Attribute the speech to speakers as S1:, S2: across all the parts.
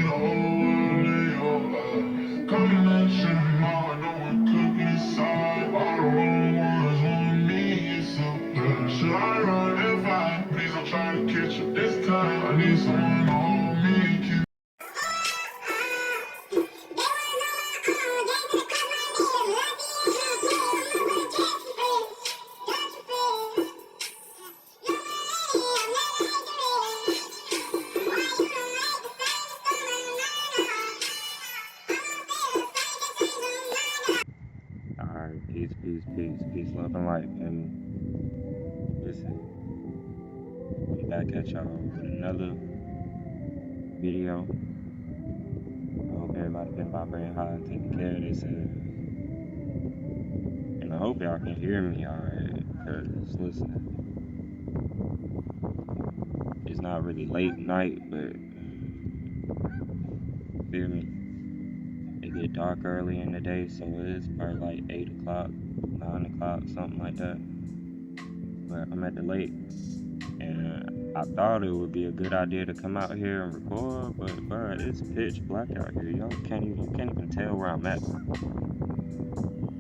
S1: Should I run and fight? Please don't try to catch up this time. I need someone on me.
S2: Alright, peace, love and light. And listen, we back at y'all with another video. I hope everybody been vibrating high and taking care of themselves. And I hope y'all can hear me alright, because listen, it's not really late night, but feel me? It get dark early in the day, so it's probably like 8 o'clock, 9 o'clock, something like that. But I'm at the lake, and I thought it would be a good idea to come out here and record, but bro, it's pitch black out here. Y'all can't even tell where I'm at.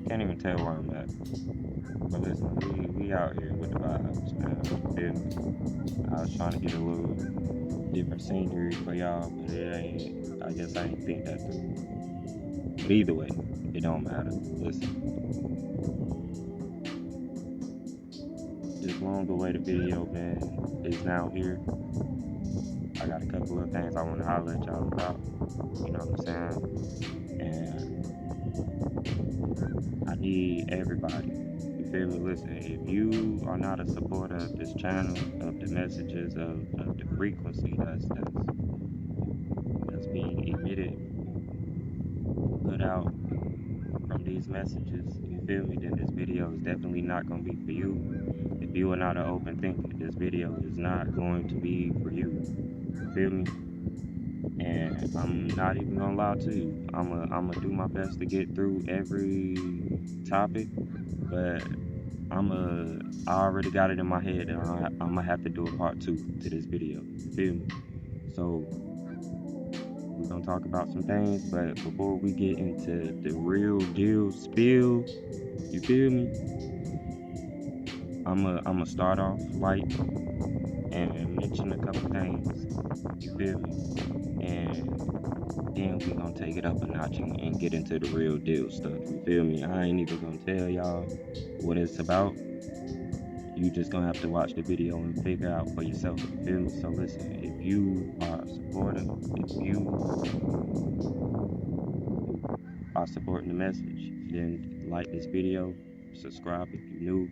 S2: Can't even tell where I'm at. But listen, we out here with the vibes, man. Feel me? I was trying to get a little different scenery for y'all, but it ain't. I guess I ain't think that through. But either way, it don't matter. Listen, this long-awaited video, man, is now here. I got a couple of things I want to holler at y'all about. You know what I'm saying? And I need everybody. You feel me? Listen, if you are not a supporter of this channel, of the messages, of the frequency that's being emitted, put out from these messages, you feel me, then this video is definitely not going to be for you. If you are not an open thinker, this video is not going to be for you. You feel me? And I'm not even going to lie to you. I'm gonna do my best to get through every topic, but I already got it in my head that I'm going to have to do a part 2 to this video. You feel me? So we're gonna talk about some things, but before we get into the real deal spill, you feel me? I'ma start off light and mention a couple things, you feel me? And then we gonna take it up a notch and get into the real deal stuff, you feel me? I ain't even gonna tell y'all what it's about. You just gonna have to watch the video and figure out for yourself, you feel me? So listen, if you are supporting, if you are supporting the message, then like this video, subscribe if you're new,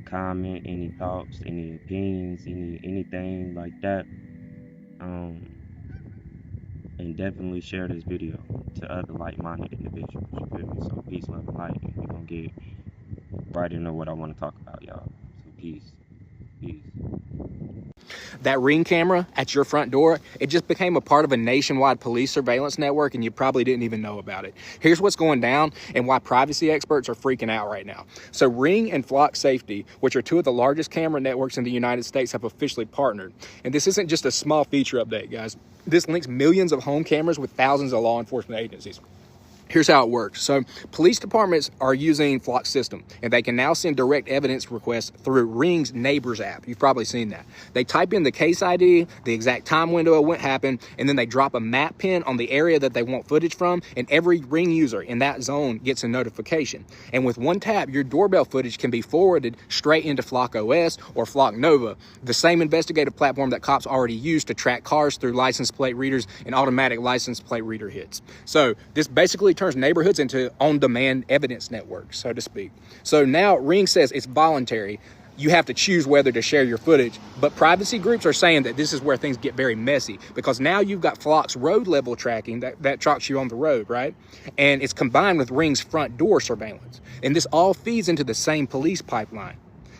S2: comment any thoughts, any opinions, anything like that, and definitely share this video to other like-minded individuals, you feel me? So peace, love, and light, and we're gonna get right into what I want to talk about, y'all. So peace.
S3: That Ring camera at your front door, it just became a part of a nationwide police surveillance network, and you probably didn't even know about it. Here's what's going down and why privacy experts are freaking out right now. So Ring and Flock Safety, which are two of the largest camera networks in the United States, have officially partnered. And this isn't just a small feature update, guys. This links millions of home cameras with thousands of law enforcement agencies. Here's how it works. So police departments are using Flock system, and they can now send direct evidence requests through Ring's Neighbors app. You've probably seen that. They type in the case ID, the exact time window of what happened, and then they drop a map pin on the area that they want footage from, and every Ring user in that zone gets a notification. And with one tap, your doorbell footage can be forwarded straight into Flock OS or Flock Nova, the same investigative platform that cops already use to track cars through license plate readers and automatic license plate reader hits. So this basically turns neighborhoods into on-demand evidence networks, so to speak. So now Ring says it's voluntary. You have to choose whether to share your footage, but privacy groups are saying that this is where things get very messy, because now you've got Flock's road level tracking that tracks you on the road, right? And it's combined with Ring's front door surveillance. And this all feeds into the same police pipeline.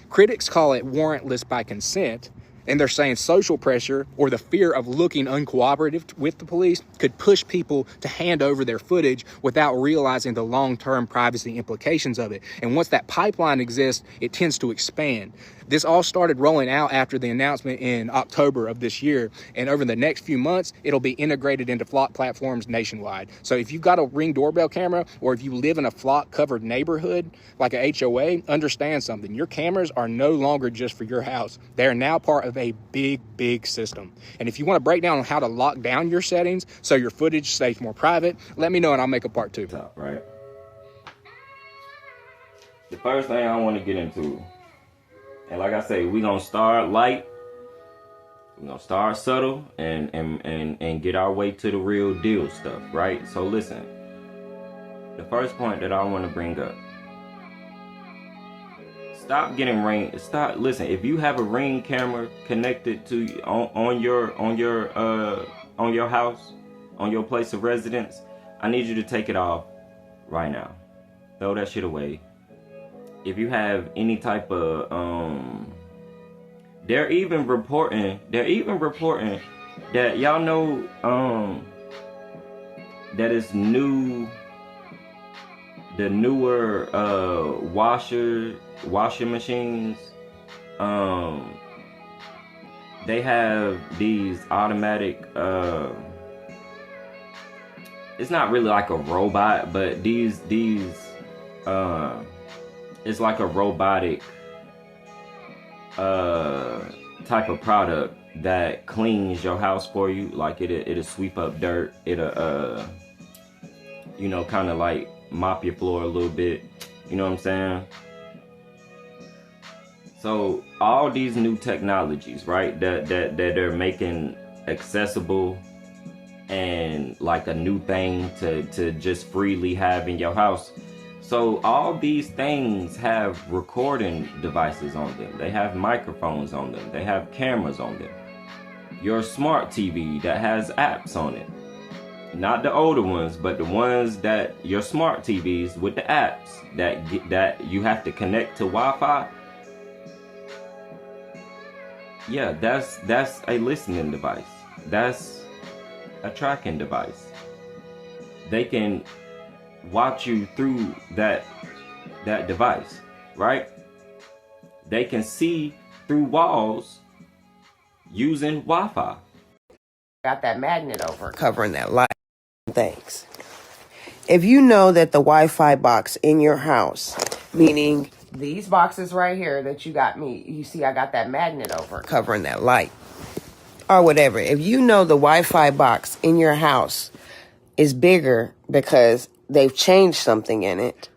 S3: Critics call it warrantless by consent, And they're saying social pressure or the fear of looking uncooperative with the police could push people to hand over their footage without realizing the long-term privacy implications of it. And once that pipeline exists, it tends to expand. This all started rolling out after the announcement in October of this year. And over the next few months, it'll be integrated into Flock platforms nationwide. So if you've got a Ring doorbell camera, or if you live in a Flock covered neighborhood like a HOA, understand something. Your cameras are no longer just for your house. They are now part of a big system. And if you want to break down on how to lock down your settings so your footage stays more private, let me know and I'll make a part 2.
S2: Right. The first thing I want to get into, and like I say, we're gonna start light, we're gonna start subtle, and get our way to the real deal stuff, right? So listen, the first point that I want to bring up: stop getting Ring. Listen. If you have a Ring camera connected to on your house, on your place of residence, I need you to take it off right now. Throw that shit away. If you have any type of they're even reporting that y'all know that it's the newer washing machines, they have these automatic it's not really like a robot, but these it's like a robotic type of product that cleans your house for you. Like it'll sweep up dirt. It'll kind of like mop your floor a little bit. You know what I'm saying? So all these new technologies, right, that they're making accessible and like a new thing to just freely have in your house. So all these things have recording devices on them. They have microphones on them. They have cameras on them. Your smart TV that has apps on it. Not the older ones, but the ones that your smart TVs with the apps that you have to connect to Wi-Fi. Yeah, that's a listening device. That's a tracking device. They can watch you through that device, right? They can see through walls using Wi-Fi.
S4: Got that magnet over covering that light. Thanks. If you know that the Wi-Fi box in your house, meaning these boxes right here that you got me, you see I got that magnet over covering that light or whatever. If you know the Wi-Fi box in your house is bigger because they've changed something in it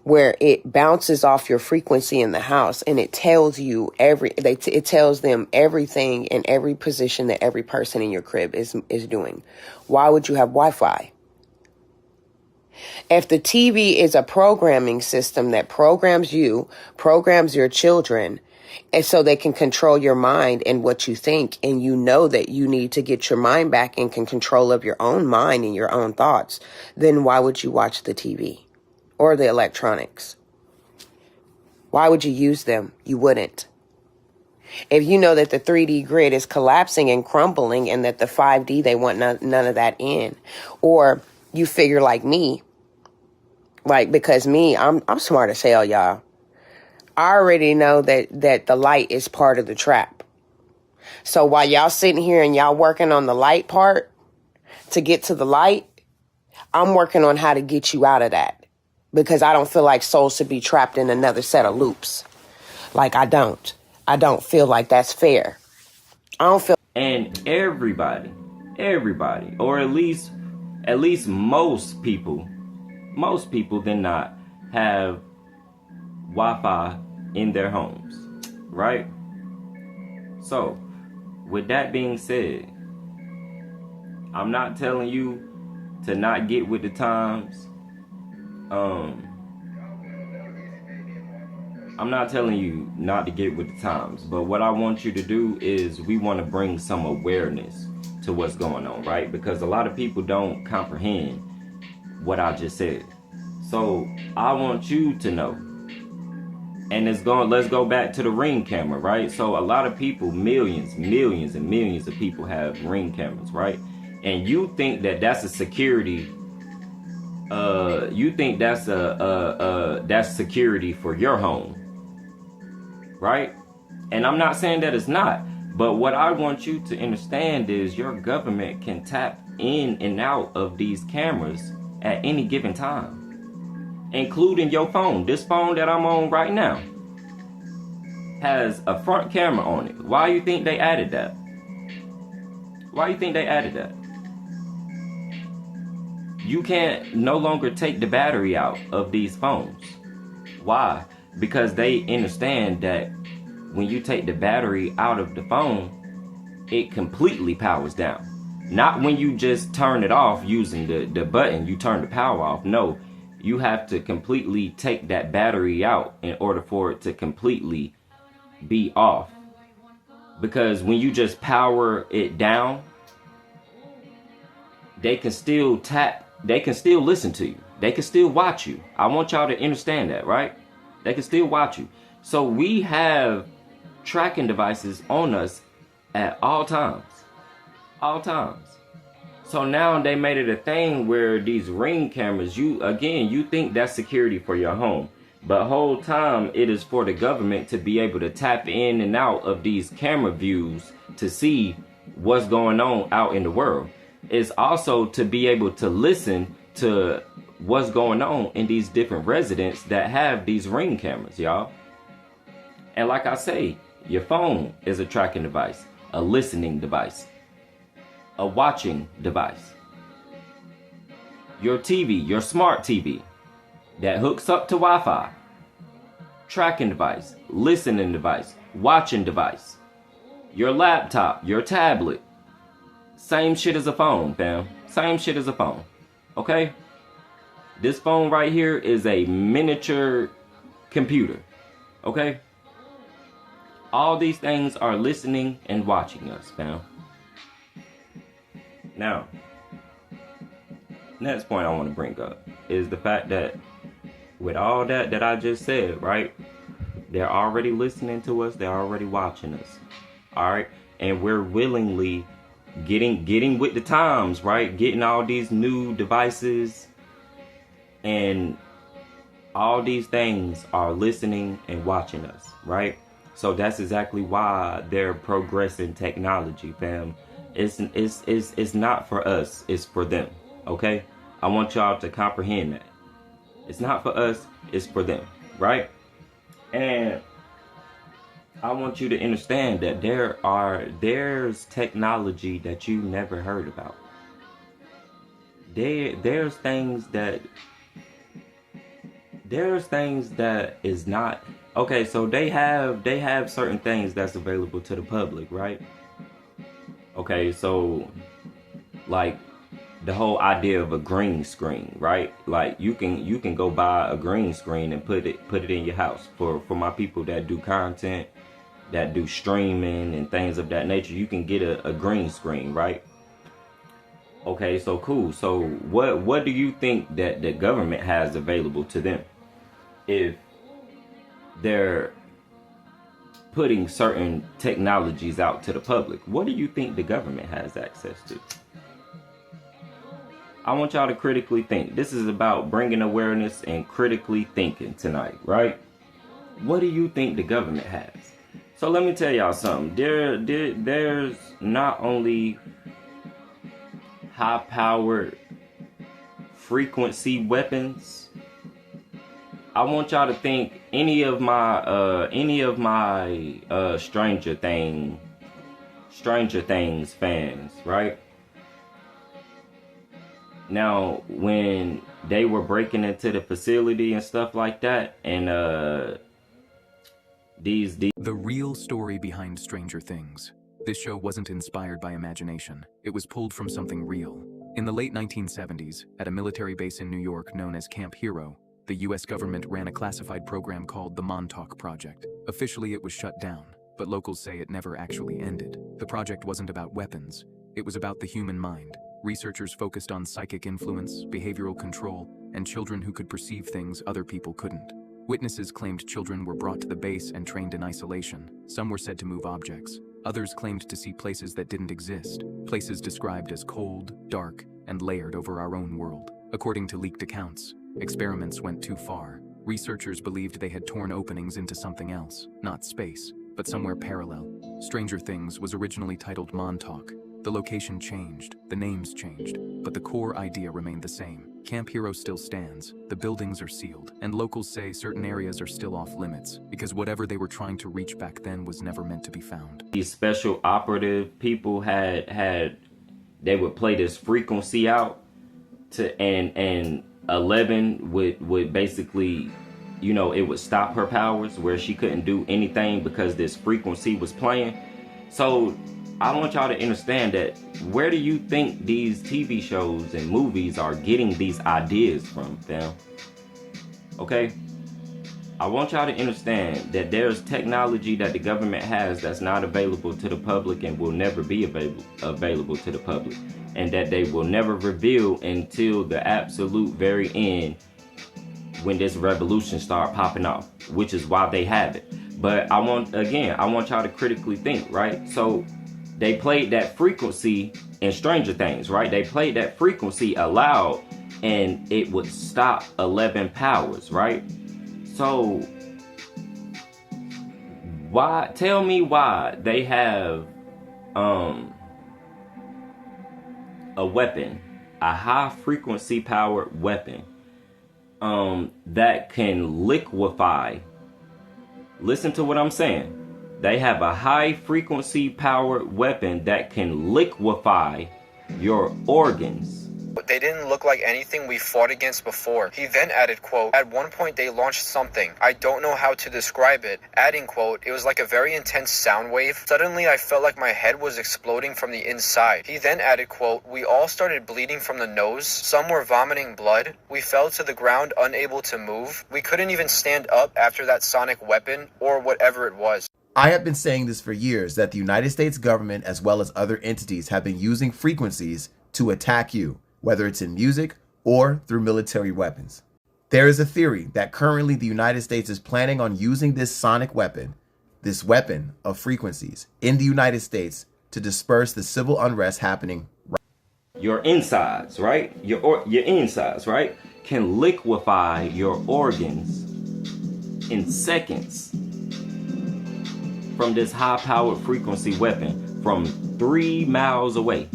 S4: where it bounces off your frequency in the house and it tells you it tells them everything in every position that every person in your crib is doing. Why would you have Wi-Fi? If the TV is a programming system that programs you, programs your children, and so they can control your mind and what you think, and you know that you need to get your mind back and can control of your own mind and your own thoughts, then why would you watch the TV or the electronics? Why would you use them? You wouldn't. If you know that the 3D grid is collapsing and crumbling and that the 5D, they want none of that in, or you figure like me, because me, I'm smart as hell, y'all. I already know that the light is part of the trap. So while y'all sitting here and y'all working on the light part to get to the light, I'm working on how to get you out of that, because I don't feel like souls should be trapped in another set of loops. Like I don't feel like that's fair. I don't feel.
S2: And everybody, or at least most people than not have Wi-Fi in their homes, right? So, with that being said, I'm not telling you to not get with the times. I'm not telling you not to get with the times, but what I want you to do is we want to bring some awareness to what's going on, right? Because a lot of people don't comprehend what I just said. So I want you to know And let's go back to the Ring camera, right? So a lot of people, millions and millions of people have Ring cameras, right? And you think that that's a security, you think that's that's security for your home, right? And I'm not saying that it's not, but what I want you to understand is your government can tap in and out of these cameras at any given time, including your phone. This phone that I'm on right now has a front camera on it. Why do you think they added that? Why do you think they added that? You can't no longer take the battery out of these phones. Why? Because they understand that when you take the battery out of the phone, it completely powers down. Not when you just turn it off using the button, you turn the power off. No, you have to completely take that battery out in order for it to completely be off. Because when you just power it down, they can still listen to you. They can still watch you. I want y'all to understand that, right? They can still watch you. So we have tracking devices on us at all times. All times. So now they made it a thing where these Ring cameras, you think that's security for your home. But whole time it is for the government to be able to tap in and out of these camera views to see what's going on out in the world. It's also to be able to listen to what's going on in these different residents that have these Ring cameras, y'all. And like I say, your phone is a tracking device, a listening device, a watching device. Your TV, your smart TV that hooks up to Wi-Fi, tracking device, listening device, watching device. Your laptop, your tablet, same shit as a phone, fam. Same shit as a phone. Okay? This phone right here is a miniature computer. Okay? All these things are listening and watching us, fam. Now, next point I want to bring up is the fact that with all that I just said, right? They're already listening to us. They're already watching us. All right? And we're willingly getting with the times, right? Getting all these new devices, and all these things are listening and watching us, right? So that's exactly why they're progressing technology, fam. It's not for us, it's for them. Okay? I want y'all to comprehend that. It's not for us, it's for them, right? And I want you to understand that there's technology that you never heard about. There's things that is not okay. So they have certain things that's available to the public, right? Okay, so like the whole idea of a green screen, right? Like you can go buy a green screen and put it in your house. For my people that do content, that do streaming and things of that nature, you can get a green screen, right? Okay, so cool. So what do you think that the government has available to them if they're putting certain technologies out to the public? What do you think the government has access to? I want y'all to critically think. This is about bringing awareness and critically thinking tonight, right? What do you think the government has? So let me tell y'all something. There's not only high-powered frequency weapons. I want y'all to think any of my Stranger Things fans, right? Now, when they were breaking into the facility and stuff like that, and
S5: The real story behind Stranger Things. This show wasn't inspired by imagination. It was pulled from something real. In the late 1970s, at a military base in New York known as Camp Hero, the US government ran a classified program called the Montauk Project. Officially, it was shut down, but locals say it never actually ended. The project wasn't about weapons. It was about the human mind. Researchers focused on psychic influence, behavioral control, and children who could perceive things other people couldn't. Witnesses claimed children were brought to the base and trained in isolation. Some were said to move objects. Others claimed to see places that didn't exist, places described as cold, dark, and layered over our own world. According to leaked accounts, experiments went too far. Researchers believed they had torn openings into something else, not space, but somewhere parallel. Stranger Things was originally titled Montauk. The location changed, the names changed, but the core idea remained the same. Camp Hero still stands, the buildings are sealed, and locals say certain areas are still off limits because whatever they were trying to reach back then was never meant to be found.
S2: These special operative people they would play this frequency out to and 11 would basically, you know, it would stop her powers where she couldn't do anything because this frequency was playing. So I want y'all to understand that where do you think these TV shows and movies are getting these ideas from, fam? Okay? I want y'all to understand that there's technology that the government has that's not available to the public and will never be available to the public. And that they will never reveal until the absolute very end when this revolution start popping off, which is why they have it. But I want y'all to critically think, right? So they played that frequency in Stranger Things, right? They played that frequency aloud and it would stop 11 powers, right? So why, tell me why they have a weapon, a high frequency powered weapon that can liquefy. Listen to what I'm saying. They have a high frequency powered weapon that can liquefy your organs.
S6: They didn't look like anything we fought against before. He then added, quote, at one point they launched something. I don't know how to describe it. Adding, quote, it was like a very intense sound wave. Suddenly I felt like my head was exploding from the inside. He then added, quote, we all started bleeding from the nose. Some were vomiting blood. We fell to the ground unable to move. We couldn't even stand up after that sonic weapon or whatever it was.
S7: I have been saying this for years, that the United States government as well as other entities have been using frequencies to attack you, whether it's in music or through military weapons. There is a theory that currently the United States is planning on using this sonic weapon, this weapon of frequencies, in the United States to disperse the civil unrest happening.
S2: Your insides, right? Your insides, right? Can liquefy your organs in seconds from this high-powered frequency weapon from 3 miles away.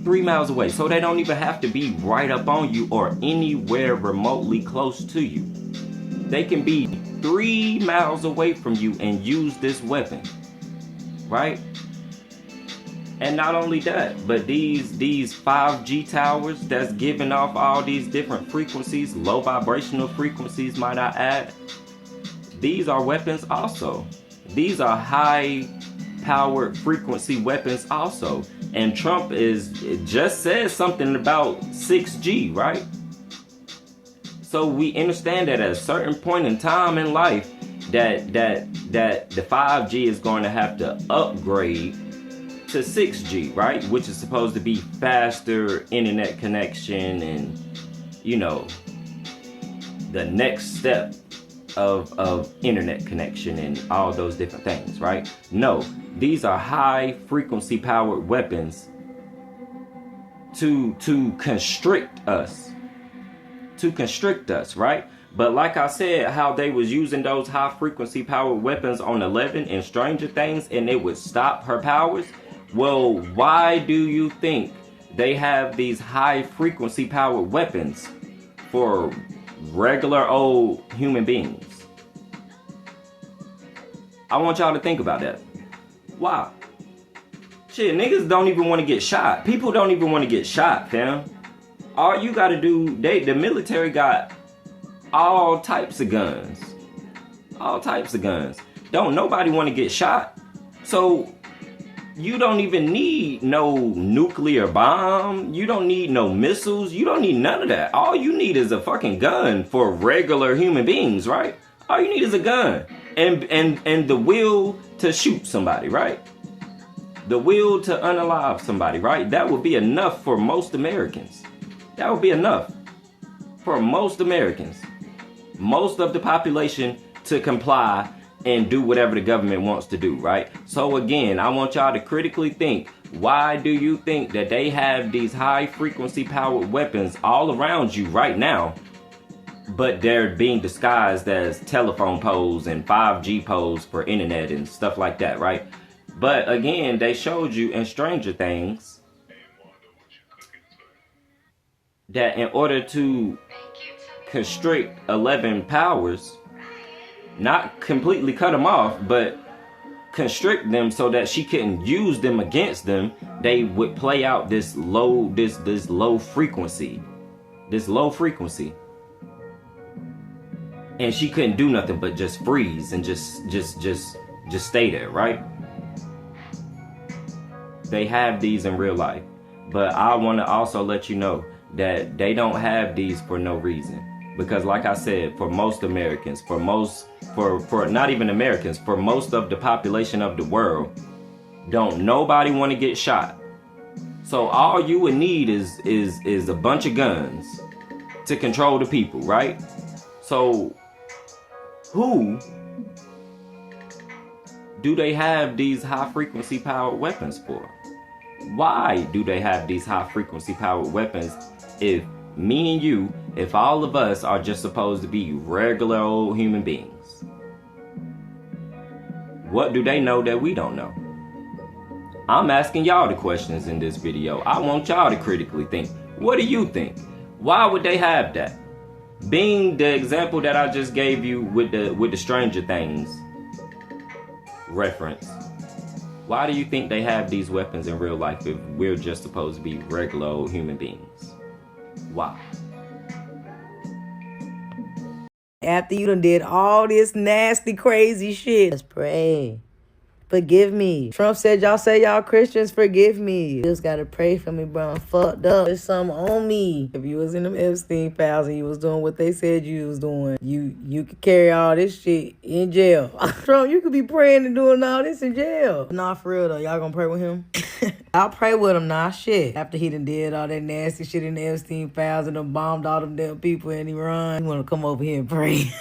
S2: 3 miles away. So they don't even have to be right up on you or anywhere remotely close to you. They can be 3 miles away from you and use this weapon, right? And not only that, but these 5G towers that's giving off all these different frequencies, low vibrational frequencies might I add, these are weapons also. These are high powered frequency weapons also. And Trump just said something about 6G, right? So we understand that at a certain point in time in life that the 5G is going to have to upgrade to 6G, right? Which is supposed to be faster internet connection and, you know, the next step of internet connection and all those different things, right? No, these are high frequency powered weapons to constrict us, right? But like I said, how they was using those high frequency powered weapons on 11 in Stranger Things and it would stop her powers. Well, why do you think they have these high frequency powered weapons for regular old human beings? I want y'all to think about that. Why? Shit, niggas don't even want to get shot. People don't even want to get shot, fam. All you gotta do, the military got all types of guns. All types of guns. Don't nobody want to get shot. So you don't even need no nuclear bomb. You don't need no missiles. You don't need none of that. All you need is a fucking gun for regular human beings, right? All you need is a gun and the will to shoot somebody, right? The will to unalive somebody, right? That would be enough for most Americans. That would be enough for most Americans. most of the population to comply and do whatever the government wants to do, right? So again, I want y'all to critically think, why do you think that they have these high frequency powered weapons all around you right now, but they're being disguised as telephone poles and 5G poles for internet and stuff like that, right? But again, they showed you in Stranger Things that in order to constrict 11 powers, not completely cut them off, but constrict them so that she couldn't use them against them, they would play out this low frequency. And she couldn't do nothing but just freeze and just stay there, right? They have these in real life. But I want to also let you know that they don't have these for no reason. Because like I said, for most Americans, for not even Americans, for most of the population of the world, don't nobody want to get shot. So all you would need is a bunch of guns to control the people, right? So who do they have these high frequency powered weapons for? Why do they have these high frequency powered weapons if me and you, if all of us are just supposed to be regular old human beings? What do they know that we don't know? I'm asking y'all the questions in this video. I want y'all to critically think. What do you think? Why would they have that? Being the example that I just gave you with the Stranger Things reference, why do you think they have these weapons in real life if we're just supposed to be regular old human beings? Why?
S8: After you done did all this nasty, crazy shit, let's pray. Forgive me. Trump said, y'all say y'all Christians, forgive me. You just gotta pray for me, bro. I'm fucked up. There's something on me. If you was in them Epstein files and you was doing what they said you was doing, you could carry all this shit in jail. Trump, you could be praying and doing all this in jail. Nah, for real though. Y'all gonna pray with him? I'll pray with him, nah, shit. After he done did all that nasty shit in the Epstein files and done bombed all them damn people in Iran, you wanna come over here and pray.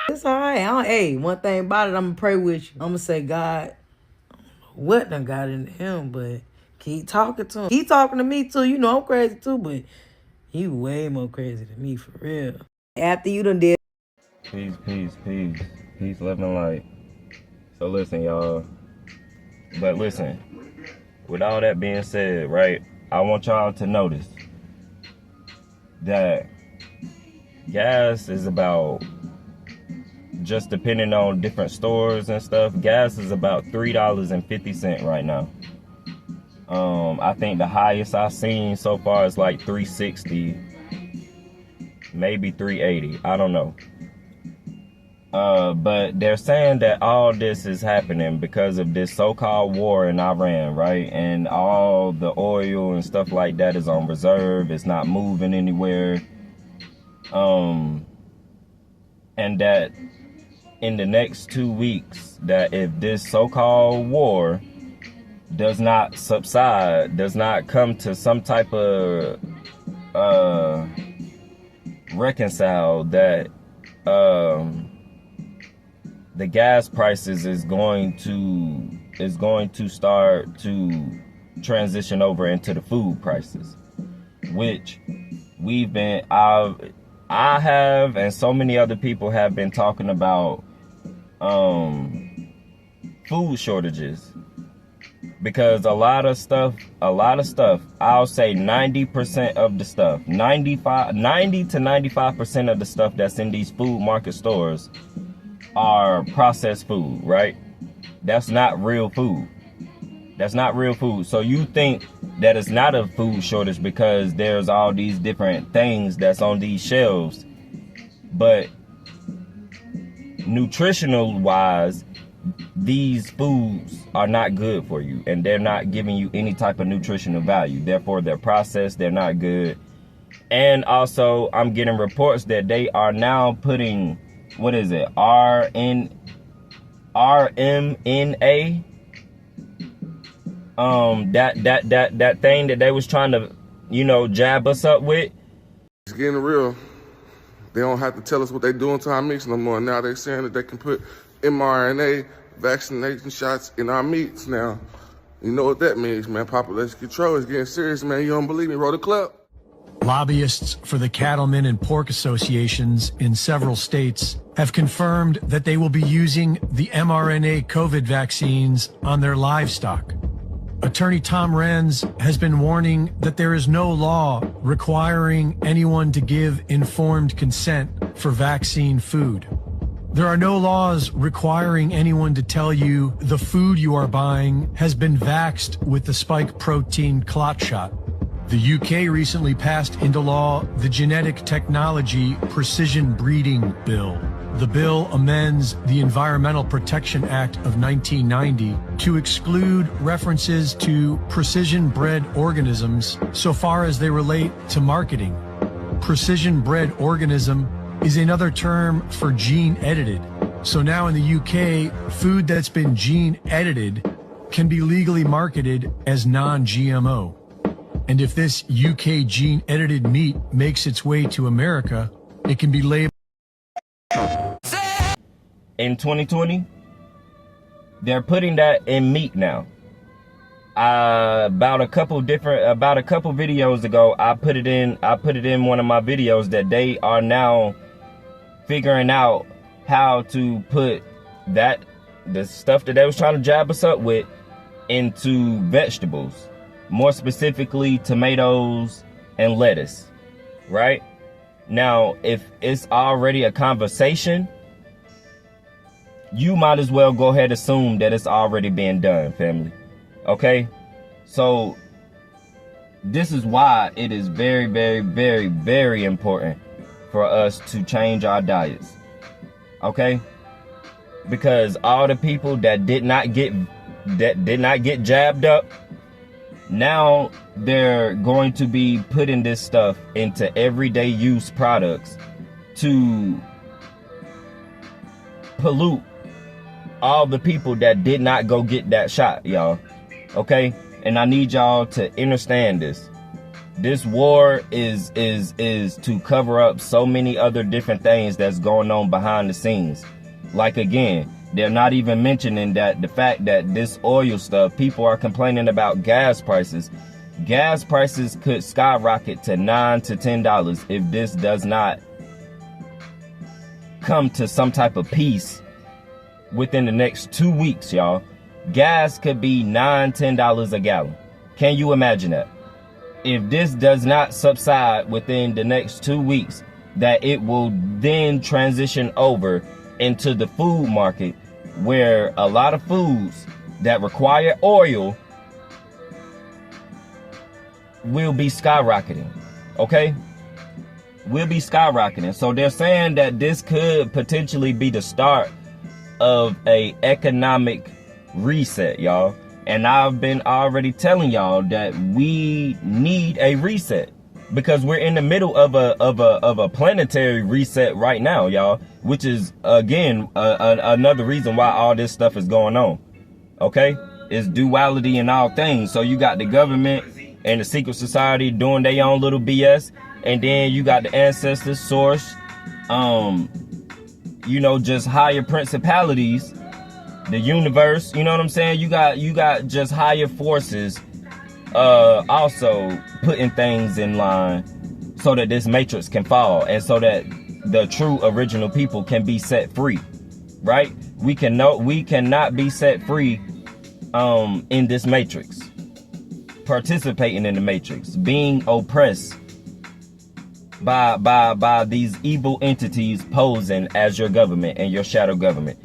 S8: It's all right. Hey, one thing about it, I'm gonna pray with you. I'm gonna say, God, what done got into him, but keep talking to him. Keep talking to me too. You know I'm crazy too, but he way more crazy than me, for real. After you done did.
S2: Peace, peace, peace. Peace, love, and light. So listen, y'all. But listen, with all that being said, right, I want y'all to notice that gas is about, just depending on different stores and stuff, gas is about $3.50 right now. I think the highest I've seen so far is like $3.60, maybe $3.80. I don't know. But they're saying that all this is happening because of this so-called war in Iran, right? And all the oil and stuff like that is on reserve. It's not moving anywhere. And that in the next 2 weeks, that if this so-called war does not subside, does not come to some type of reconcile, that the gas prices is going to start to transition over into the food prices, which I have, and so many other people have been talking about food shortages, because a lot of stuff, I'll say 90% of the stuff, 90 to 95% of the stuff that's in these food market stores are processed food, right? That's not real food. That's not real food. So you think that it's not a food shortage because there's all these different things that's on these shelves, but nutritional wise, these foods are not good for you, and they're not giving you any type of nutritional value. Therefore, they're processed, they're not good. And also, I'm getting reports that they are now putting, what is it, RMNA, that thing that they was trying to, jab us up with.
S9: It's getting real. They don't have to tell us what they're doing to our meats no more. Now they're saying that they can put mRNA vaccination shots in our meats now. You know what that means, man. Population control is getting serious, man. You don't believe me? Roll the clip.
S10: Lobbyists for the cattlemen and pork associations in several states have confirmed that they will be using the mRNA COVID vaccines on their livestock. Attorney Tom Renz has been warning that there is no law requiring anyone to give informed consent for vaccine food. There are no laws requiring anyone to tell you the food you are buying has been vaxxed with the spike protein clot shot. The UK recently passed into law the Genetic Technology Precision Breeding Bill. The bill amends the Environmental Protection Act of 1990 to exclude references to precision-bred organisms so far as they relate to marketing. Precision-bred organism is another term for gene-edited. So now in the UK, food that's been gene-edited can be legally marketed as non-GMO. And if this UK gene-edited meat makes its way to America, it can be labeled.
S2: In 2020, they're putting that in meat now. About a couple videos ago, I put it in one of my videos that they are now figuring out how to put the stuff that they was trying to jab us up with into vegetables. More specifically, tomatoes and lettuce, right? Now, if it's already a conversation, you might as well go ahead and assume that it's already being done, family. Okay? So, this is why it is very, very, very, very important for us to change our diets. Okay? Because all the people that did not get jabbed up, now they're going to be putting this stuff into everyday use products to pollute all the people that did not go get that shot, y'all. Okay? And I need y'all to understand this. This war is to cover up so many other different things that's going on behind the scenes. Like, again, they're not even mentioning that the fact that this oil stuff, people are complaining about gas prices. Gas prices could skyrocket to $9 to $10 if this does not come to some type of peace within the next 2 weeks, y'all. Gas could be $9, $10 a gallon. Can you imagine that? If this does not subside within the next 2 weeks, that it will then transition over into the food market, where a lot of foods that require oil will be skyrocketing. Okay? Will be skyrocketing. So they're saying that this could potentially be the start of a economic reset, y'all. And I've been already telling y'all that we need a reset, because we're in the middle of a planetary reset right now, y'all, which is, again, another reason why all this stuff is going on. Okay? It's duality in all things. So you got the government and the secret society doing their own little BS, and then you got the ancestors, source, just higher principalities, the universe, you know what I'm saying? You got just higher forces also putting things in line so that this matrix can fall, and so that the true original people can be set free, right? We cannot be set free in this matrix, participating in the matrix, being oppressed by these evil entities posing as your government and your shadow government.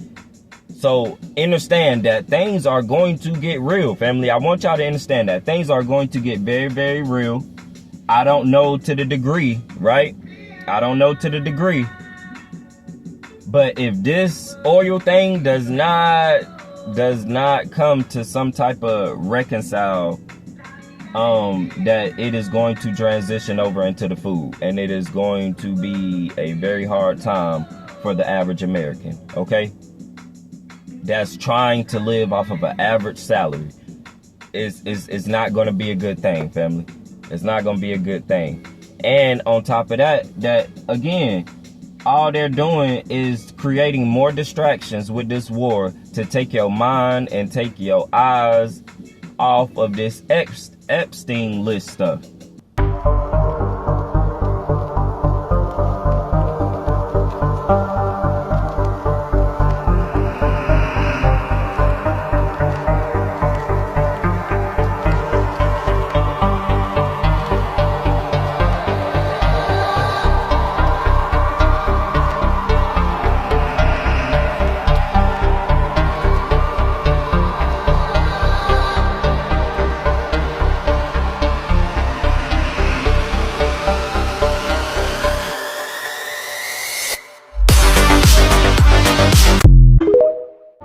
S2: So understand that things are going to get real, family. I want y'all to understand that things are going to get very, very real. I don't know to the degree, right? I don't know to the degree. But if this oil thing does not come to some type of reconcile, that it is going to transition over into the food, and it is going to be a very hard time for the average American, okay? That's trying to live off of an average salary. It's not going to be a good thing, family. It's not going to be a good thing. And on top of that again, all they're doing is creating more distractions with this war to take your mind and take your eyes off of this Epstein list stuff.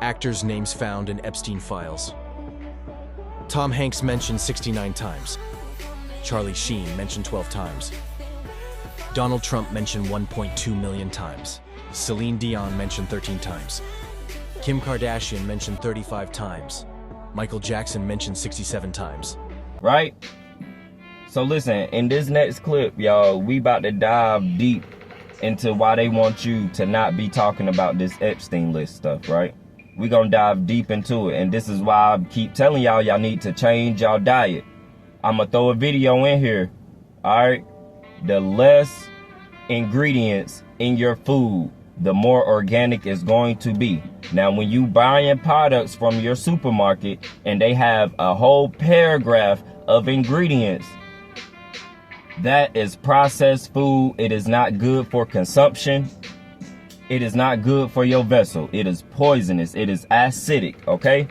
S11: Actors' names found in Epstein files. Tom Hanks mentioned 69 times. Charlie Sheen mentioned 12 times. Donald Trump mentioned 1.2 million times. Celine Dion mentioned 13 times. Kim Kardashian mentioned 35 times. Michael Jackson mentioned 67 times.
S2: Right? So listen, in this next clip, y'all, we about to dive deep into why they want you to not be talking about this Epstein list stuff, right? We're gonna dive deep into it, and this is why I keep telling y'all need to change y'all diet. I'm gonna throw a video in here, all right? The less ingredients in your food, the more organic it's going to be. Now, when you buying products from your supermarket and they have a whole paragraph of ingredients, that is processed food. It is not good for consumption. It is not good for your vessel. It is poisonous. It is acidic, okay?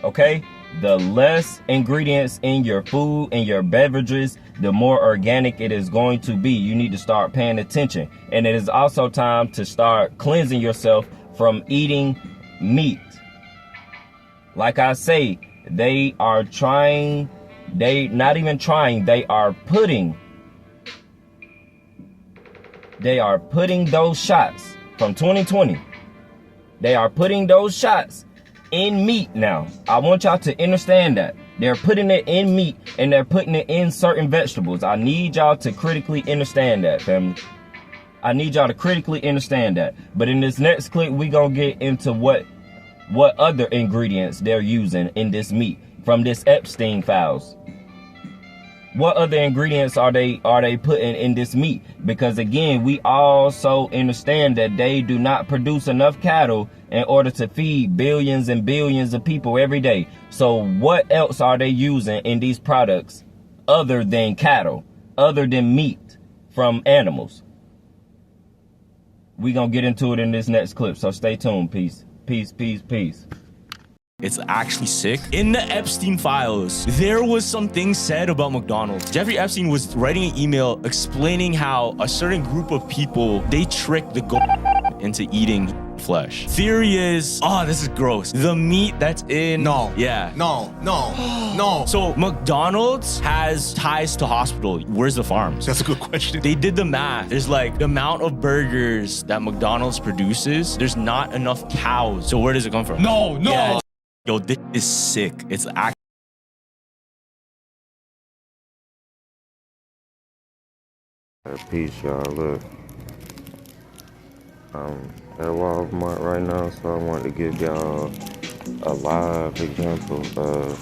S2: Okay? The less ingredients in your food and your beverages, the more organic it is going to be. You need to start paying attention. And it is also time to start cleansing yourself from eating meat. Like I say, they are trying, they not even trying, they are putting those shots from 2020. They are putting those shots in meat now. I want y'all to understand that. They're putting it in meat and they're putting it in certain vegetables. I need y'all to critically understand that, family. I need y'all to critically understand that. But in this next clip, we gonna get into what other ingredients they're using in this meat from this Epstein files. What other ingredients are they putting in this meat? Because again, we also understand that they do not produce enough cattle in order to feed billions and billions of people every day. So what else are they using in these products other than cattle, other than meat from animals? We gonna get into it in this next clip, so stay tuned. Peace, peace, peace, peace.
S12: It's actually sick. In the Epstein files, there was some things said about McDonald's. Jeffrey Epstein was writing an email explaining how a certain group of people, they tricked the goat into eating flesh. Theory is, this is gross. The meat that's in... No. Yeah. No. So McDonald's has ties to hospital. Where's the farms? That's a good question. They did the math. There's like the amount of burgers that McDonald's produces, there's not enough cows. So where does it come from? No. Yeah, yo, this is sick. It's actually...
S2: Peace, y'all. Look, at Walmart right now, so I wanted to give y'all a live example of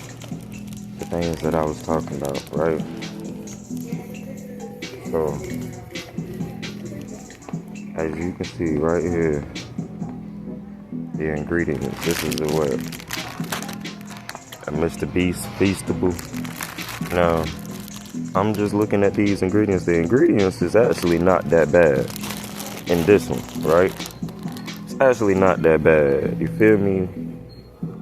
S2: the things that I was talking about, right? So, as you can see right here, the ingredients. This is the what? A Mr. Beast Feastable. Now, I'm just looking at these ingredients. The ingredients is actually not that bad in this one, right? It's actually not that bad. You feel me?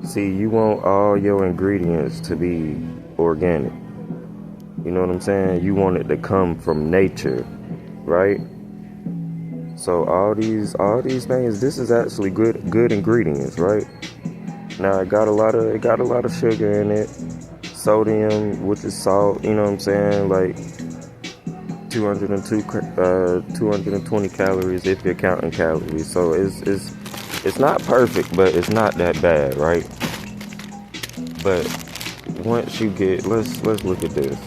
S2: See, you want all your ingredients to be organic. You know what I'm saying? You want it to come from nature, right? So all these things, this is actually good ingredients, right? Now it got a lot of sugar in it, sodium, which is salt. You know what I'm saying? Like 220 calories if you're counting calories. So it's not perfect, but it's not that bad, right? But once you get, let's look at this.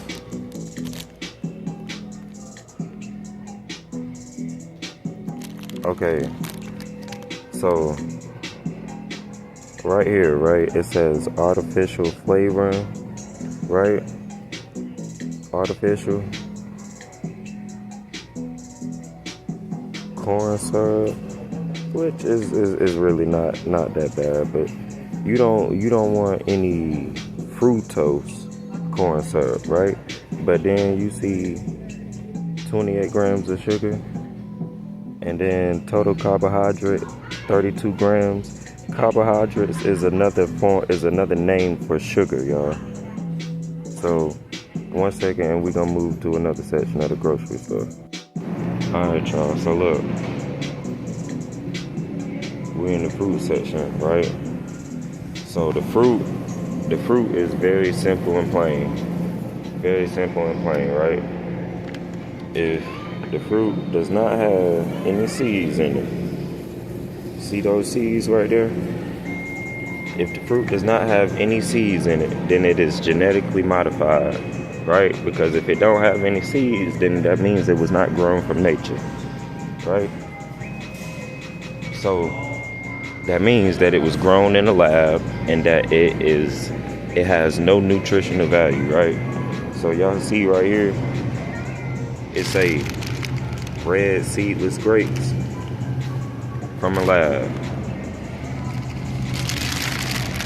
S2: Okay, so right here, right, it says artificial flavoring, right? Artificial corn syrup, which is really not that bad, but you don't want any fructose corn syrup, right? But then you see 28 grams of sugar, and then total carbohydrate 32 grams. Carbohydrates is another name for sugar, y'all. So 1 second and we're gonna move to another section of the grocery store. Alright, y'all, so look, we're in the fruit section, right? So the fruit is very simple and plain. Very simple and plain, right? If the fruit does not have any seeds in it, see those seeds right there? If the fruit does not have any seeds in it, then it is genetically modified, right? Because if it don't have any seeds, then that means it was not grown from nature, right? So that means that it was grown in a lab and that it has no nutritional value, right? So y'all see right here, it say red seedless grapes from a lab.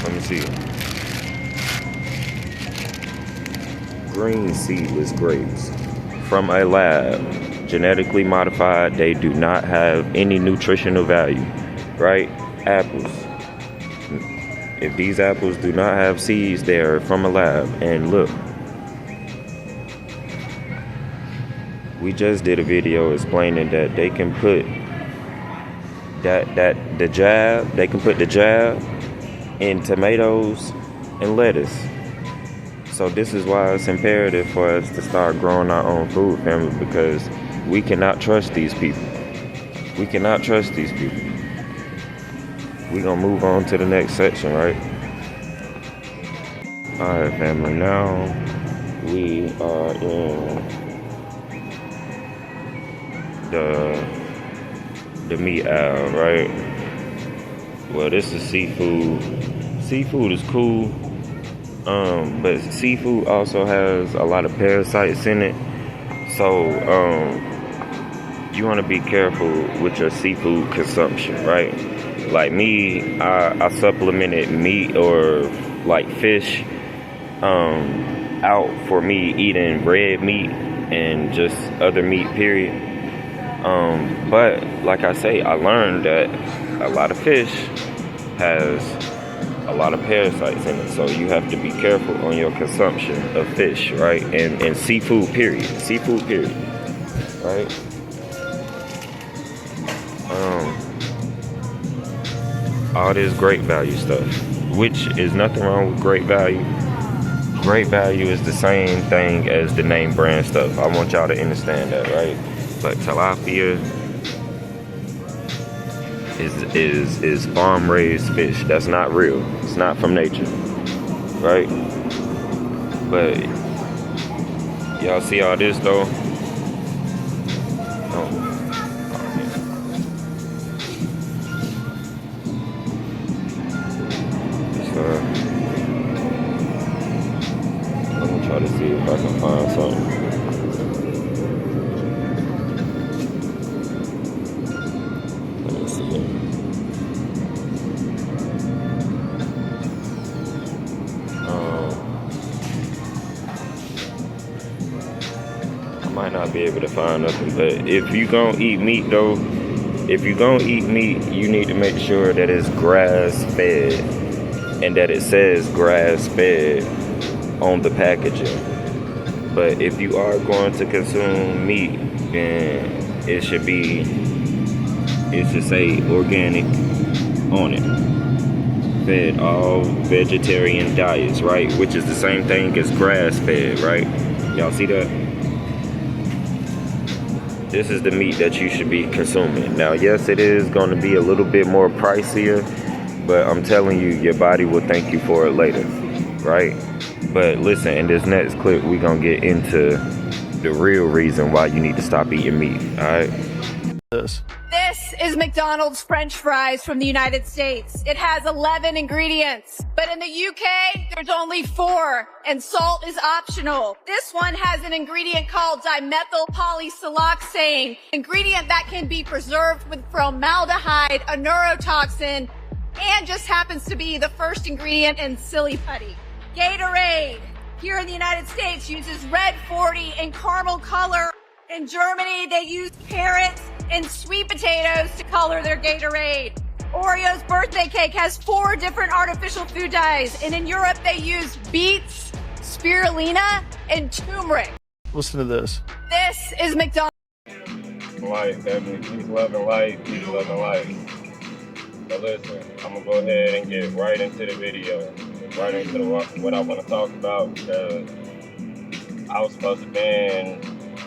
S2: Let me see. Green seedless grapes from a lab, genetically modified. They do not have any nutritional value, right? Apples. If these apples do not have seeds, they are from a lab. And look, we just did a video explaining that they can put they can put the jab in tomatoes and lettuce. So this is why it's imperative for us to start growing our own food, family, because we cannot trust these people. We cannot trust these people. We're gonna move on to the next section, right? Alright, family, now we are in the meat aisle, right? Well, this is seafood. Seafood is cool, but seafood also has a lot of parasites in it. So you want to be careful with your seafood consumption, right? Like me, I supplemented meat or like fish out for me eating red meat and just other meat, period. But like I say, I learned that a lot of fish has a lot of parasites in it, so you have to be careful on your consumption of fish, right? And seafood, period. Seafood, period. Right? All this great value stuff, which is nothing wrong with great value. Great value is the same thing as the name brand stuff. I want y'all to understand that, right? But tilapia is farm raised fish. That's not real. It's not from nature, right? But y'all see all this though? Let me try to see if I can find something. Might not be able to find nothing, but if you gonna eat meat though, you need to make sure that it's grass fed and that it says grass fed on the packaging. But if you are going to consume meat, then it should say organic on it. Fed all vegetarian diets, right? Which is the same thing as grass fed, right? Y'all see that? This is the meat that you should be consuming. Now, yes, it is going to be a little bit more pricier, but I'm telling you, your body will thank you for it later, right? But listen, in this next clip, we're going to get into the real reason why you need to stop eating meat, all right?
S13: This This is McDonald's French fries from the United States. It has 11 ingredients, but in the UK, there's only 4, and salt is optional. This one has an ingredient called dimethyl polysiloxane, ingredient that can be preserved with formaldehyde, a neurotoxin, and just happens to be the first ingredient in Silly Putty. Gatorade, here in the United States, uses red 40 and caramel color. In Germany, they use carrots and sweet potatoes to color their Gatorade. Oreo's birthday cake has 4 different artificial food dyes, and in Europe, they use beets, spirulina, and turmeric.
S14: Listen to this.
S13: This is McDonald's.
S2: Life, family. Peace, love, and life. Peace, love, and life. So listen, I'm gonna go ahead and get right into the video, right into what I want to talk about, because I was supposed to been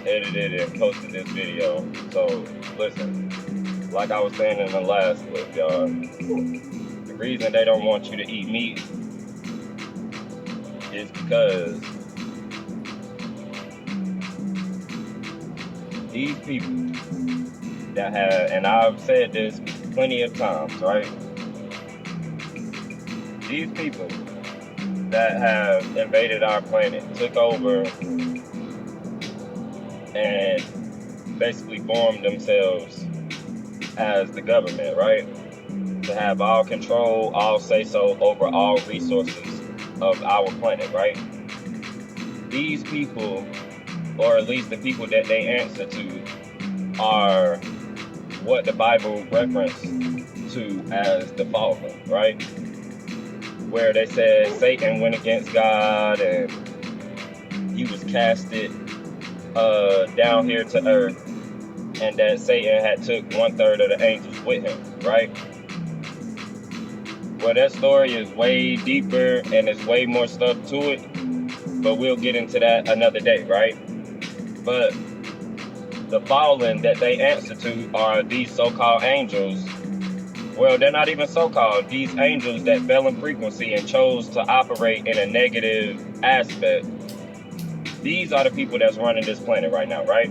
S2: edited and posted this video. So listen, like I was saying in the last clip, y'all, the reason they don't want you to eat meat is because these people that have, and I've said this plenty of times, right? These people that have invaded our planet, took over, and basically formed themselves as the government, right? To have all control, all say-so over all resources of our planet, right? These people, or at least the people that they answer to, are what the Bible referenced to as the fallen, right? Where they said Satan went against God and he was casted down here to earth, and that Satan had took 1/3 of the angels with him, right? Well, that story is way deeper and there's way more stuff to it, but we'll get into that another day, right? But the fallen that they answer to are these so-called angels. Well, they're not even so-called. These angels that fell in frequency and chose to operate in a negative aspect. These are the people that's running this planet right now, right?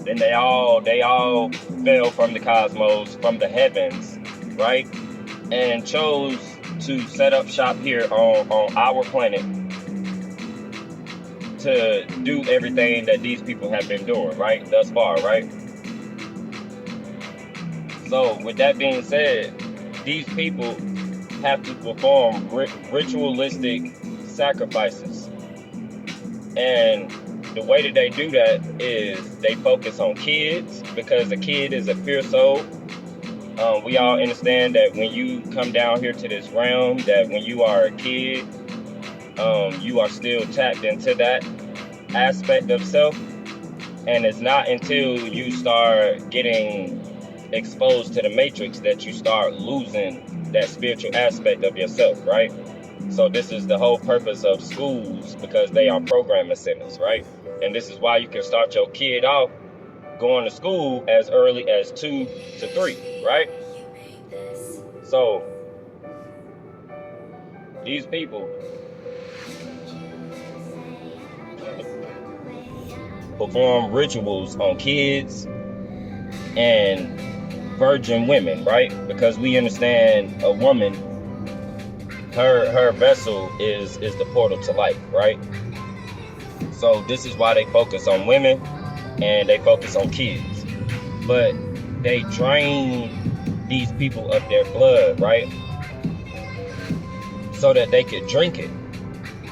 S2: Then they all fell from the cosmos, from the heavens, right? And chose to set up shop here on our planet to do everything that these people have been doing, right? Thus far, right? So with that being said, these people have to perform ritualistic sacrifices. And the way that they do that is they focus on kids, because a kid is a pure soul. We all understand that when you come down here to this realm, that when you are a kid, you are still tapped into that aspect of self. And it's not until you start getting exposed to the matrix that you start losing that spiritual aspect of yourself, right? So this is the whole purpose of schools, because they are programming centers, right? And this is why you can start your kid off going to school as early as 2 to 3, right? So these people perform rituals on kids and virgin women, right? Because we understand a woman, her vessel is the portal to life, right? So this is why they focus on women and they focus on kids. But they drain these people of their blood, right? So that they could drink it.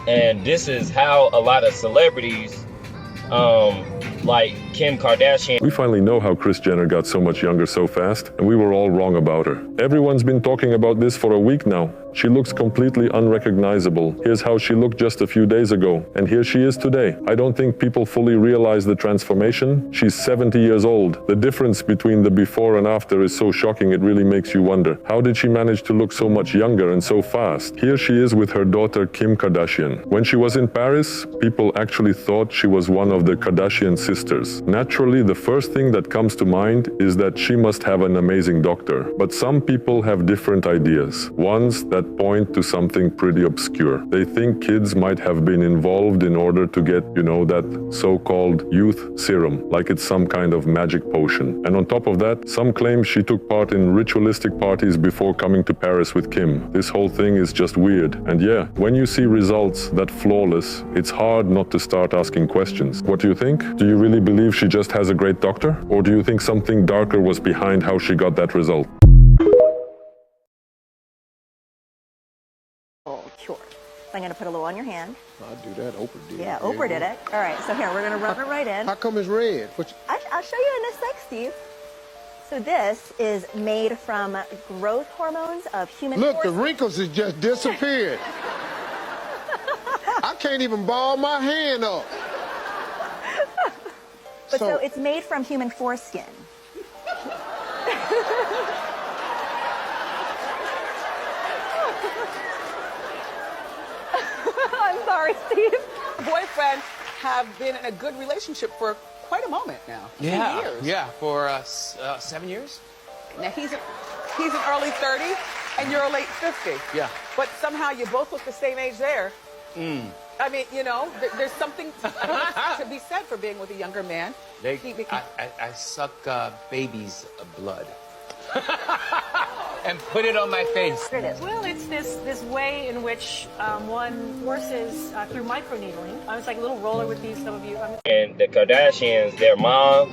S2: And this is how a lot of celebrities, like Kim Kardashian.
S15: We finally know how Kris Jenner got so much younger so fast, and we were all wrong about her. Everyone's been talking about this for a week now. She looks completely unrecognizable. Here's how she looked just a few days ago, and here she is today. I don't think people fully realize the transformation. She's 70 years old. The difference between the before and after is so shocking it really makes you wonder. How did she manage to look so much younger and so fast? Here she is with her daughter Kim Kardashian. When she was in Paris, people actually thought she was one of the Kardashian sisters. Naturally, the first thing that comes to mind is that she must have an amazing doctor. But some people have different ideas. Ones that that point to something pretty obscure. They think kids might have been involved in order to get, that so-called youth serum, like it's some kind of magic potion. And on top of that, some claim she took part in ritualistic parties before coming to Paris with Kim. This whole thing is just weird. And yeah, when you see results that flawless, it's hard not to start asking questions. What do you think? Do you really believe she just has a great doctor? Or do you think something darker was behind how she got that result?
S14: Cure. So I'm going to put a little on your hand.
S16: I'll do that. Oprah did.
S14: Yeah, Oprah did it. All right, so here, we're going to rub it right in.
S16: How come it's red?
S14: I'll show you in a sec, Steve. So this is made from growth hormones of human
S16: Look, the wrinkles has just disappeared. I can't even ball my hand up.
S14: But so it's made from human foreskin. I'm sorry, Steve.
S17: Boyfriend have been in a good relationship for quite a moment now.
S18: Yeah,
S17: years.
S18: yeah, for 7 years.
S17: Now he's in early 30 and you're a late 50.
S18: Yeah.
S17: But somehow you both look the same age there. I mean, there's something to be said for being with a younger man.
S18: I suck baby's blood. And put it on my face.
S19: Well, it's this way in which one forces through microneedling. It's like a little roller with these, some of you.
S2: And the Kardashians, their mom,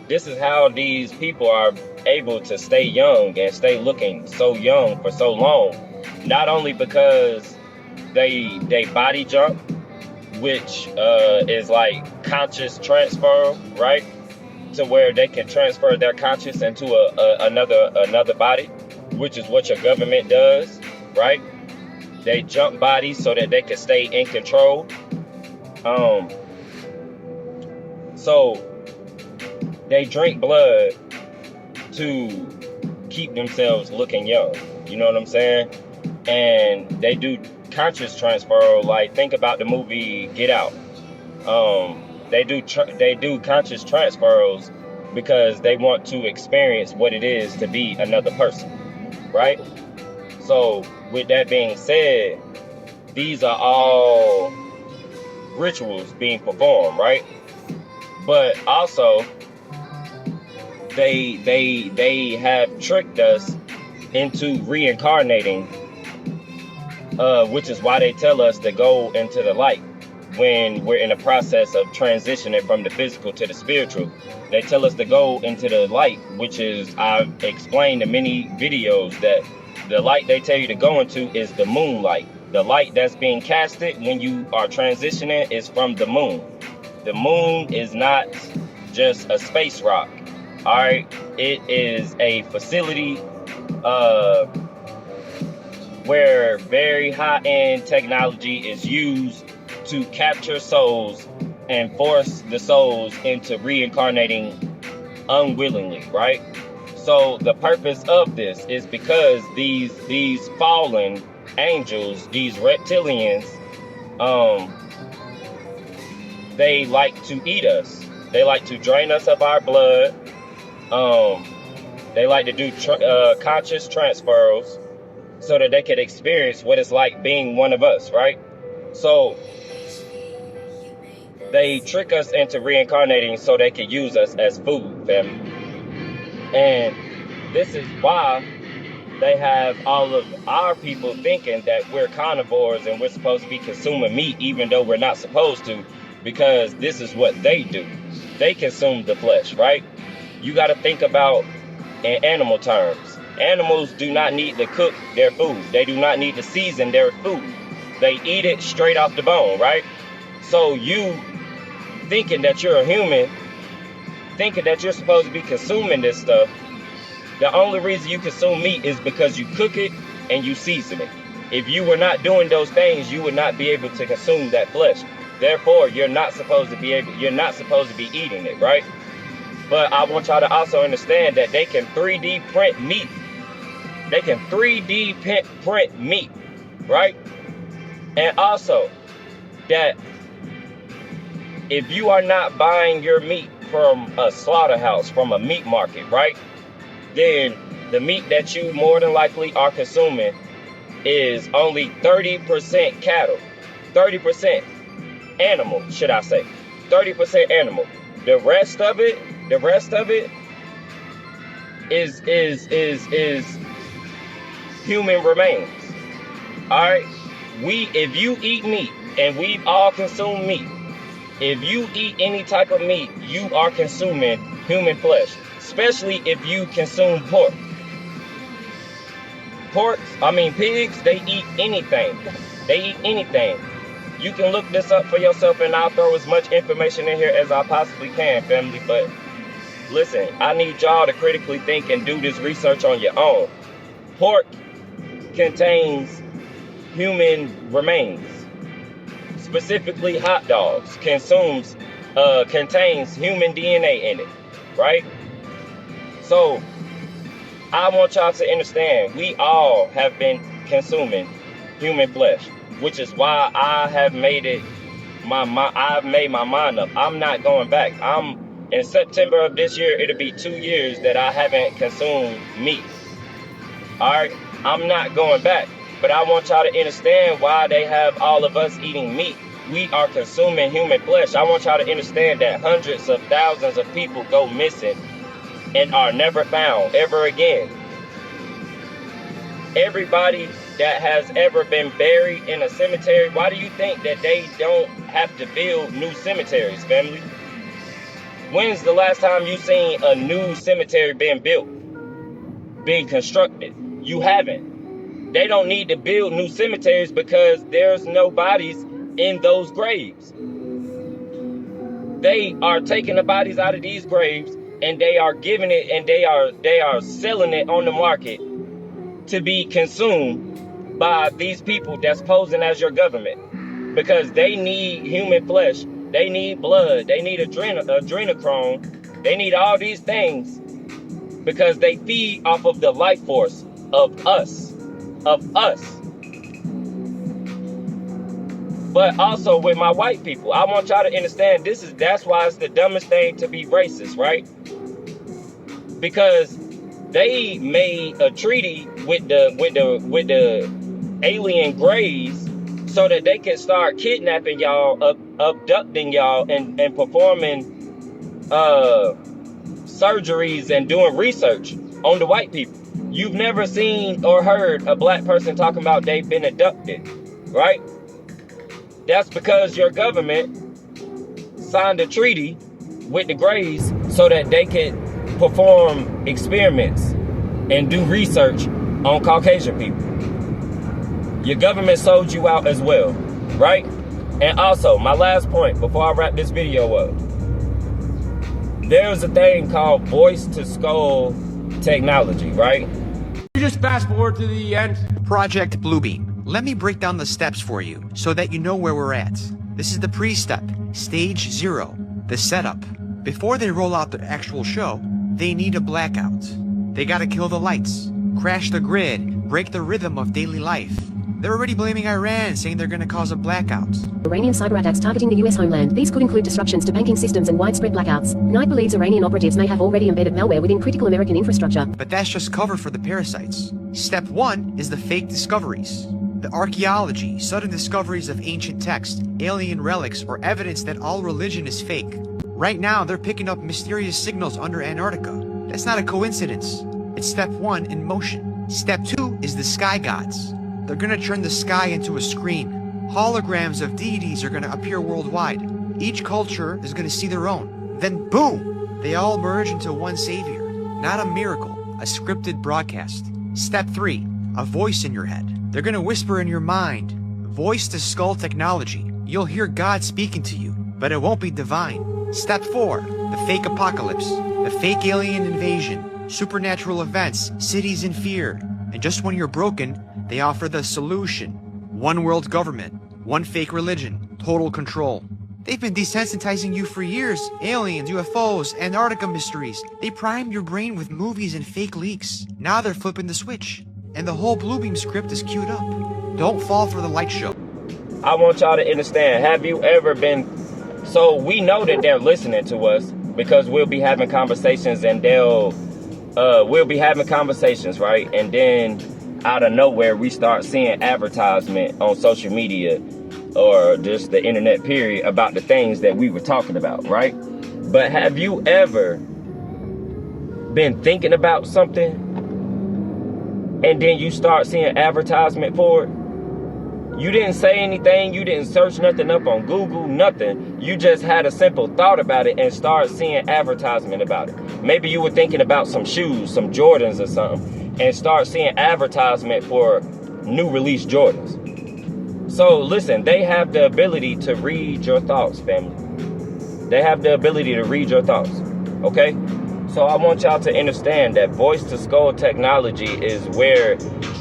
S2: this is how these people are able to stay young and stay looking so young for so long. Not only because they body jump, which is like conscious transfer, right? To where they can transfer their conscious into another body, which is what your government does, right? They jump bodies so that they can stay in control. So they drink blood to keep themselves looking young. You know what I'm saying? And they do conscious transfer. Like, think about the movie Get Out. They do conscious transfers because they want to experience what it is to be another person, right? So with that being said, these are all rituals being performed, right? But also they have tricked us into reincarnating, which is why they tell us to go into the light. When we're in the process of transitioning from the physical to the spiritual, they tell us to go into the light, which is, I've explained in many videos that the light they tell you to go into is the moonlight. The light that's being casted when you are transitioning is from the moon. The moon is not just a space rock, all right? It is a facility where very high-end technology is used to capture souls and force the souls into reincarnating unwillingly, right? So the purpose of this is because these fallen angels, these reptilians, they like to eat us. They like to drain us of our blood. They like to do conscious transfers so that they can experience what it's like being one of us, right? So they trick us into reincarnating so they can use us as food, family. And this is why they have all of our people thinking that we're carnivores and we're supposed to be consuming meat even though we're not supposed to, because this is what they do. They consume the flesh, right? You got to think about in animal terms. Animals do not need to cook their food. They do not need to season their food. They eat it straight off the bone, right? So you thinking that you're a human, thinking that you're supposed to be consuming this stuff, the only reason you consume meat is because you cook it and you season it. If you were not doing those things, you would not be able to consume that flesh. Therefore, you're not supposed to be eating it, right? But I want y'all to also understand that they can 3D print meat. They can 3D print meat, right? And also that if you are not buying your meat from a slaughterhouse, from a meat market, right? Then the meat that you more than likely are consuming is only 30% cattle, 30% animal, should I say, 30% animal. The rest of it is human remains. All right, if you eat meat, and we've all consumed meat, if you eat any type of meat, you are consuming human flesh, especially if you consume pork. Pigs, they eat anything. They eat anything. You can look this up for yourself, and I'll throw as much information in here as I possibly can, family. But listen, I need y'all to critically think and do this research on your own. Pork contains human remains. Specifically, hot dogs contains human DNA in it, right? So I want y'all to understand, we all have been consuming human flesh, which is why I have made my mind up. I'm not going back. In September of this year, it'll be 2 years that I haven't consumed meat. All right, I'm not going back, but I want y'all to understand why they have all of us eating meat. We are consuming human flesh. I want y'all to understand that hundreds of thousands of people go missing and are never found ever again. Everybody that has ever been buried in a cemetery, why do you think that they don't have to build new cemeteries, family? When's the last time you seen a new cemetery being built, being constructed? You haven't. They don't need to build new cemeteries because there's no bodies in those graves. They are taking the bodies out of these graves and they are giving it, and they are selling it on the market to be consumed by these people that's posing as your government, because they need human flesh, they need blood, they need adrenochrome, they need all these things because they feed off of the life force of us. But also with my white people, I want y'all to understand that's why it's the dumbest thing to be racist, right? Because they made a treaty with the alien grays so that they can start kidnapping y'all, abducting y'all, and performing surgeries and doing research on the white people. You've never seen or heard a black person talking about they've been abducted, right? That's because your government signed a treaty with the Greys so that they could perform experiments and do research on Caucasian people. Your government sold you out as well, right? And also, my last point before I wrap this video up. There's a thing called voice-to-skull technology, right?
S20: You just fast forward to the end.
S21: Project Bluebeam. Let me break down the steps for you so that you know where we're at. This is the pre-step, stage 0, the setup. Before they roll out the actual show, they need a blackout. They gotta kill the lights, crash the grid, break the rhythm of daily life. They're already blaming Iran, saying they're gonna cause a blackout.
S22: Iranian cyber attacks targeting the US homeland. These could include disruptions to banking systems and widespread blackouts. Knight believes Iranian operatives may have already embedded malware within critical American infrastructure.
S21: But that's just cover for the parasites. Step 1 is the fake discoveries. The archaeology, sudden discoveries of ancient text, alien relics, or evidence that all religion is fake. Right now, they're picking up mysterious signals under Antarctica. That's not a coincidence. It's step 1 in motion. Step 2 is the sky gods. They're gonna turn the sky into a screen. Holograms of deities are gonna appear worldwide. Each culture is gonna see their own. Then boom! They all merge into one savior. Not a miracle, a scripted broadcast. Step 3, a voice in your head. They're gonna whisper in your mind. Voice-to-skull technology. You'll hear God speaking to you, but it won't be divine. Step 4, the fake apocalypse. The fake alien invasion. Supernatural events, cities in fear. And just when you're broken, they offer the solution. One world government, one fake religion, total control. They've been desensitizing you for years. Aliens, UFOs, Antarctica mysteries. They primed your brain with movies and fake leaks. Now they're flipping the switch. And the whole Bluebeam script is queued up. Don't fall for the light show.
S2: I want y'all to understand, have you ever been... So we know that they're listening to us because we'll be having conversations and they'll we'll be having conversations, right? And then out of nowhere, we start seeing advertisement on social media or just the internet period about the things that we were talking about, right? But have you ever been thinking about something and then you start seeing advertisement for it? You didn't say anything, you didn't search nothing up on Google, nothing. You just had a simple thought about it and started seeing advertisement about it. Maybe you were thinking about some shoes, some Jordans or something, and start seeing advertisement for new release Jordans. So listen, they have the ability to read your thoughts, family. They have the ability to read your thoughts, okay? So I want y'all to understand that voice-to-skull technology is where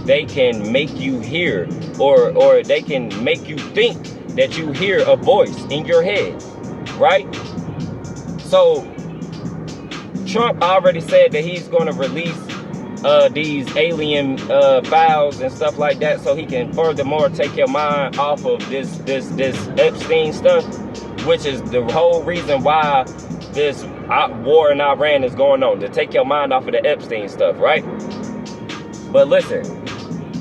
S2: they can make you hear or they can make you think that you hear a voice in your head, right? So Trump already said that he's going to release these alien files and stuff like that so he can furthermore take your mind off of this Epstein stuff, which is the whole reason why this war in Iran is going on, to take your mind off of the Epstein stuff, right? But listen,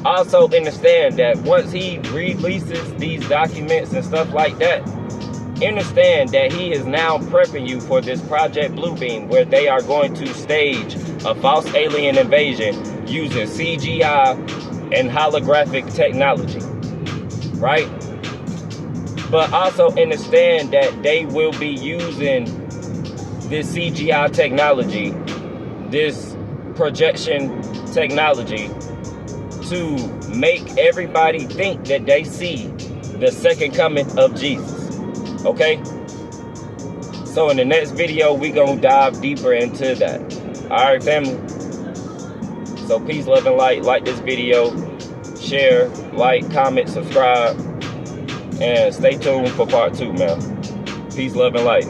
S2: also understand that once he releases these documents and stuff like that, understand that he is now prepping you for this Project Bluebeam, where they are going to stage a false alien invasion using CGI and holographic technology, right? But also understand that they will be using this CGI technology, this projection technology, to make everybody think that they see the second coming of Jesus, okay? So in the next video, we gonna dive deeper into that. All right, family? So peace, love, and light. Like this video, share, like, comment, subscribe, and stay tuned for part 2, man. Peace, love, and light.